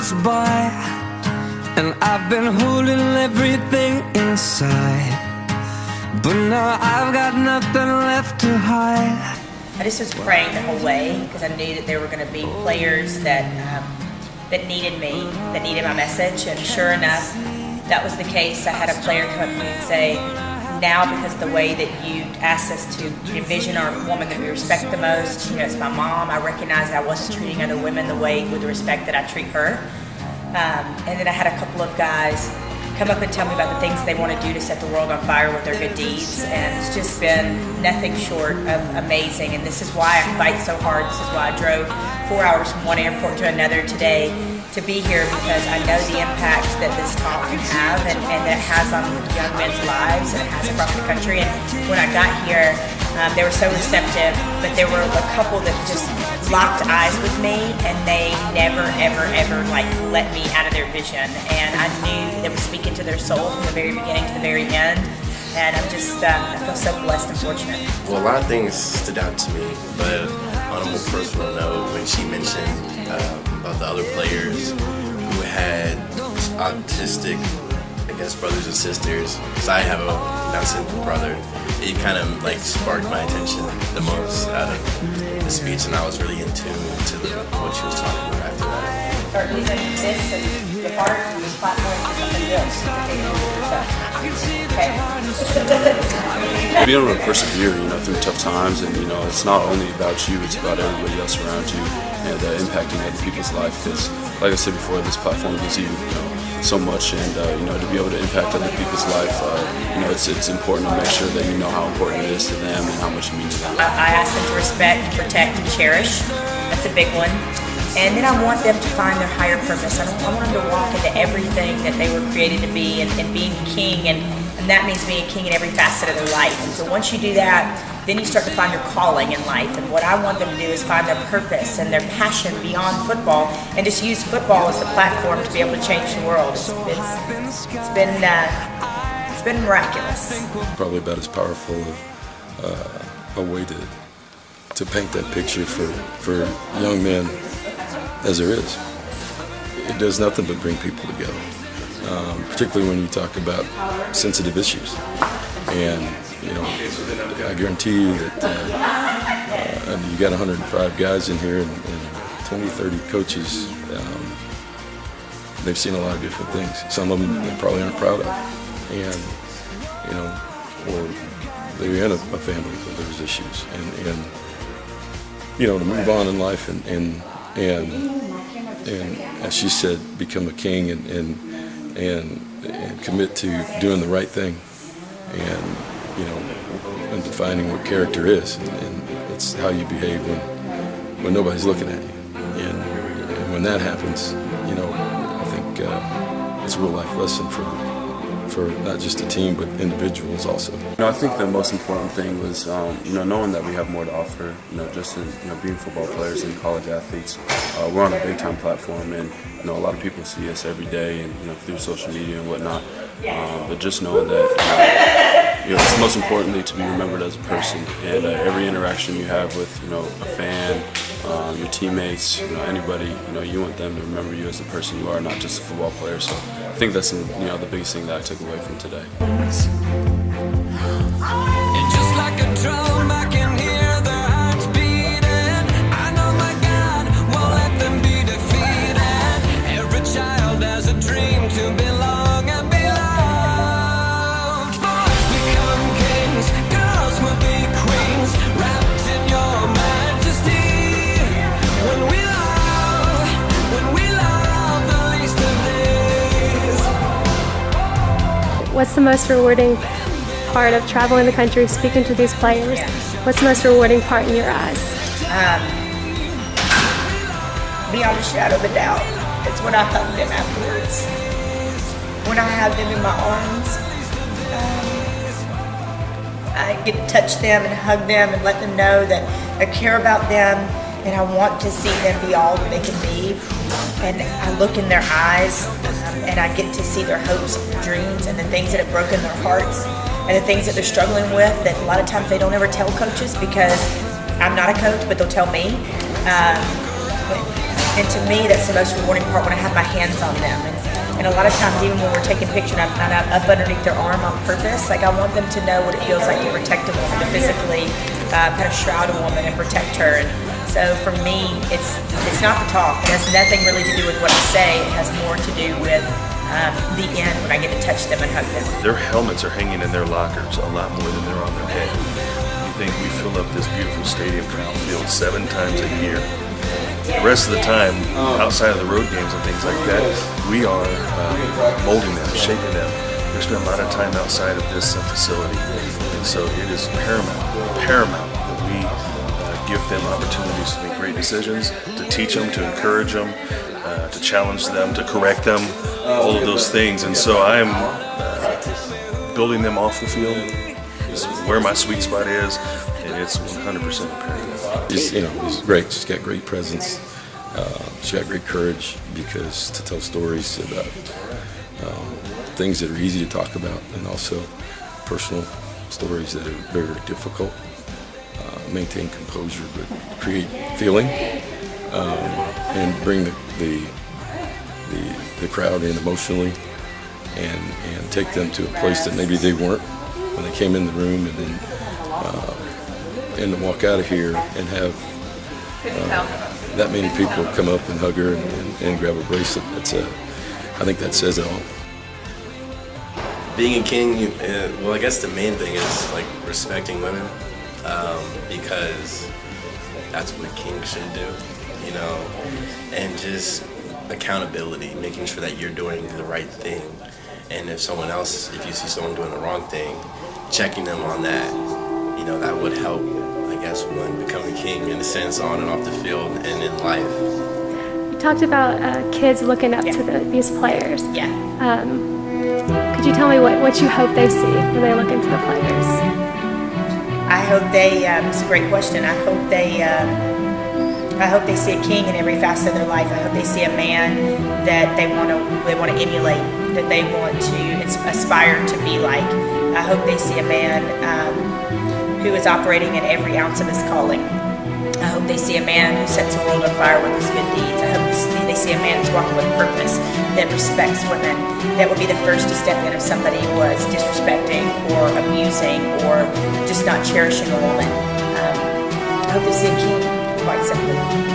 goes by, and I've been holding everything inside, but now I've got nothing left to hide. I just was praying the whole way because I knew that there were going to be players that needed me, that needed my message, and sure enough, that was the case. I had a player come up to me and say, now because of the way that you asked us to envision our woman that we respect the most, you know, it's my mom, I recognized that I wasn't treating other women the way, with the respect that I treat her. And then I had a couple of guys come up and tell me about the things they want to do to set the world on fire with their good deeds, and it's just been nothing short of amazing. And this is why I fight so hard. This is why I drove 4 hours from one airport to another today to be here, because I know the impact that this talk can have and that it has on young men's lives and it has across the country. And when I got here, they were so receptive, but there were a couple that just locked eyes with me, and they never, ever, ever like let me out of their vision. And I knew they were speaking to their soul from the very beginning to the very end. And I'm just, I feel so blessed and fortunate. Well, a lot of things stood out to me, but on a more personal note, when she mentioned about the other players who had autistic, I guess, brothers and sisters, because I have a Down syndrome brother, it kind of like sparked my attention the most out of the speech, and I was really in tune to what she was talking about after that. Start using this and the part and the platform for something good. Okay. Being able to persevere, through tough times, and it's not only about you; it's about everybody else around you, and impacting other people's life. Because, like I said before, this platform gives you, so much, and to be able to impact other people's life, it's important to make sure that you know how important it is to them and how much it means to them. I ask them to respect, protect, and cherish. That's a big one. And then I want them to find their higher purpose. I want them to walk into everything that they were created to be, and being king, and that means being a king in every facet of their life. And so once you do that, then you start to find your calling in life. And what I want them to do is find their purpose and their passion beyond football, and just use football as a platform to be able to change the world. It's been miraculous. Probably about as powerful a way to paint that picture for young men as there is. It does nothing but bring people together, particularly when you talk about sensitive issues. And I guarantee you that you got 105 guys in here and 20, 30 coaches. They've seen a lot of different things. Some of them they probably aren't proud of, and or they're in a family where there's issues, and to move on in life and as she said, become a king and commit to doing the right thing, and defining what character is, and it's how you behave when nobody's looking at you, and when that happens, I think it's a real life lesson for not just a team but individuals also. I think the most important thing was knowing that we have more to offer. Just in being football players and college athletes, we're on a big time platform, and a lot of people see us every day and through social media and whatnot. But just knowing that it's most importantly to be remembered as a person, and every interaction you have with a fan, your teammates, anybody, you want them to remember you as the person you are, not just a football player. So I think that's the biggest thing that I took away from today. And just like a drum, I can hear their hearts beating. I know my God won't let them be defeated. Every child has a dream to belong and be loved. Boys become kings, girls will be queens, wrapped in your majesty. When we love the least of these. What's the most rewarding part of traveling the country, speaking to these players? What's the most rewarding part in your eyes? Beyond a shadow of a doubt, it's when I hug them afterwards. When I have them in my arms, I get to touch them and hug them and let them know that I care about them, and I want to see them be all that they can be. And I look in their eyes, and I get to see their hopes and their dreams and the things that have broken their hearts and the things that they're struggling with that a lot of times they don't ever tell coaches, because I'm not a coach, but they'll tell me. And to me, that's the most rewarding part, when I have my hands on them. And a lot of times, even when we're taking pictures and I'm up underneath their arm on purpose, like I want them to know what it feels like to protect a woman, to physically kind of shroud a woman and protect her. And so for me, it's not the talk. It has nothing really to do with what I say. It has more to do with the end, when I get to touch them and hug them. Their helmets are hanging in their lockers a lot more than they're on their head. You think we fill up this beautiful stadium Crown Field 7 times a year. The rest of the time, outside of the road games and things like that, we are molding them, shaping them. We spend a lot of time outside of this facility, and so it is paramount that we give them opportunities to make great decisions, to teach them, to encourage them, to challenge them, to correct them, all of those things. And so I am building them off the field is where my sweet spot is, and it's 100% imperative. He's great. She's got great presence. She's got great courage, because to tell stories about things that are easy to talk about, and also personal stories that are very, very difficult. Maintain composure, but create feeling, and bring the crowd in emotionally, and take them to a place that maybe they weren't when they came in the room, and then and to walk out of here and have that many people come up and hug her and grab a bracelet. I think that says it all. Being a king, well, I guess the main thing is like respecting women, because that's what kings should do, and just accountability, making sure that you're doing the right thing, and if you see someone doing the wrong thing, checking them on that, that would help, I guess, one become a king in a sense, on and off the field and in life. You talked about kids looking up to these players. Yeah. Could you tell me what you hope they see when they look into the players? I hope it's a great question. I hope they see a king in every facet of their life. I hope they see a man that they want to emulate, that they want to aspire to be like. I hope they see a man who is operating in every ounce of his calling. I hope they see a man who sets the world on fire with his good deeds. I hope they see a man who's walking with purpose, that respects women, that would be the first to step in if somebody was disrespecting or abusing or just not cherishing a woman. I hope they see a king, quite simply.